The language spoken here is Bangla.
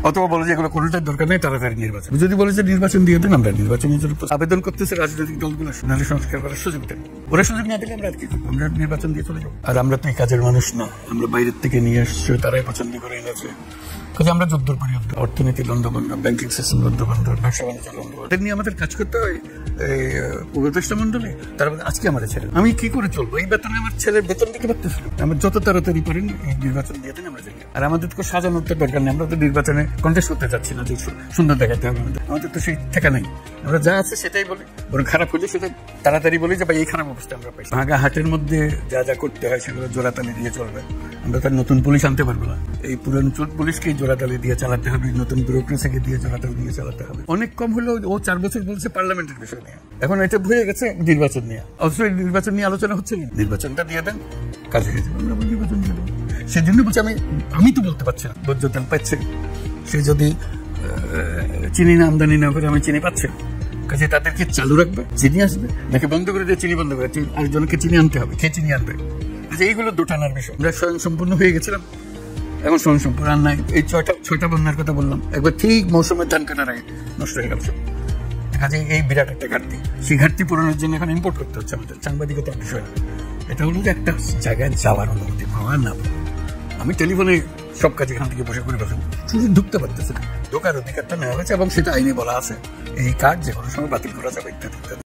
অথবা বলে যে এগুলো কোনোটার দরকার নেই, তাড়াতাড়ি নির্বাচন। যদি বলে যে নির্বাচন দিয়ে দেন, আমরা নির্বাচনের জন্য আবেদন করতেছে রাজনৈতিক দলগুলো, নারী সংস্কার করার সুযোগ দেন। ওরা সুযোগ না দিলে আমরা আর কি, আমরা নির্বাচন দিয়ে চলে যাবো। আর আমরা তো এই কাজের মানুষ না, আমরা বাইরের থেকে নিয়ে আসছি, তারাই পছন্দ করে এনেছে। কাজে আমরা যুদ্ধ করি, অর্থনীতি লন্ডভন্ড, ব্যাংকিং সিস্টেম লন্ডভন্ড, ব্যবসা বাণিজ্য লন্ডভন্ড, এটা নিয়ে আমাদের কাজ করতে হয়। এই উপদেষ্টা মন্ডলে তারপরে আজকে আমাদের ছেলে, আমি কি করে চলবো? এই বেতনে আমার ছেলের বেতন দিতে পারতেছিল। আমরা যত তাড়াতাড়ি পারেন এই নির্বাচন দিয়ে দেন, আমরা যাই। আর আমাদের তো সাজানোর তো দরকার নেই, আমরা তো নির্বাচনে কন্টেস্ট করতে চাচ্ছি না যে সুন্দর দেখাতে হবে। আমাদের তো সেই ঠেকা নেই, আমরা যা আছে সেটাই বলি, বরং খারাপ হলে সেটা তাড়াতাড়ি বলি যে ভাই এই খারাপ অবস্থা আমরা পাইছি। ভাঙা হাটের মধ্যে যা যা করতে হয় সেগুলো জোড়াতালি দিয়ে চলবে। আমরা তার নতুন পুলিশ আনতে পারবো না, এই পুরানো পুলিশকে জোড়াতালি দিয়ে চালাতে হবে, নতুন ব্যুরোক্রেসিকে দিয়ে জোড়াতালি দিয়ে চালাতে হবে। অনেক কম হলেও ও 4 বছর বলছে পার্লামেন্টের বিষয় নিয়ে, এখন এটা ভুলে গেছে নির্বাচন নিয়ে। অবশ্যই নির্বাচন নিয়ে আলোচনা হচ্ছে না, নির্বাচনটা দিয়ে দেন, কাজে হয়ে যাবে। আমরা নির্বাচন দিয়ে দেবো, সেজন্য বলছি আমি তো বলতে পারছি না, বৈধ তেল পাচ্ছে। সে যদি চিনি না আমদানি না করে, আমি চিনি পাচ্ছে, কাজে তাদেরকে চালু রাখবে, চিনি আসবে নাকি বন্ধ করে দিয়ে চিনি বন্ধ করে আরেকজনকে চিনি আনতে হবে, কে চিনি আনবে? এইগুলো দোটানার বিষয়। আমরা স্বয়ং সম্পূর্ণ হয়ে গেছিলাম, এখন স্বয়ং সম্পূর্ণ আর নাই। এই ছয়টা বন্যার কথা বললাম, একবার ঠিক মৌসুমের ধান কাটার আগে নষ্ট হয়ে গেল। কাজে এই বিরাট একটা ঘাটতি, সেই ঘাটতি পূরণের জন্য এখন ইম্পোর্ট করতে হচ্ছে আমাদের। সাংবাদিকতার বিষয় এটা হলো যে একটা জায়গায় যাওয়ার অনুমতি পাওয়া না। আমি টেলিফোনে সব কাজ এখান থেকে বসে করে বসে শুধু ঢুকতে পারতেছে না, ঢোকার অধিকারটা নেওয়া হয়েছে এবং সেটা আইনে বলা আছে, এই কার্ড যে কোনো সময় বাতিল করা যাবে ইত্যাদি।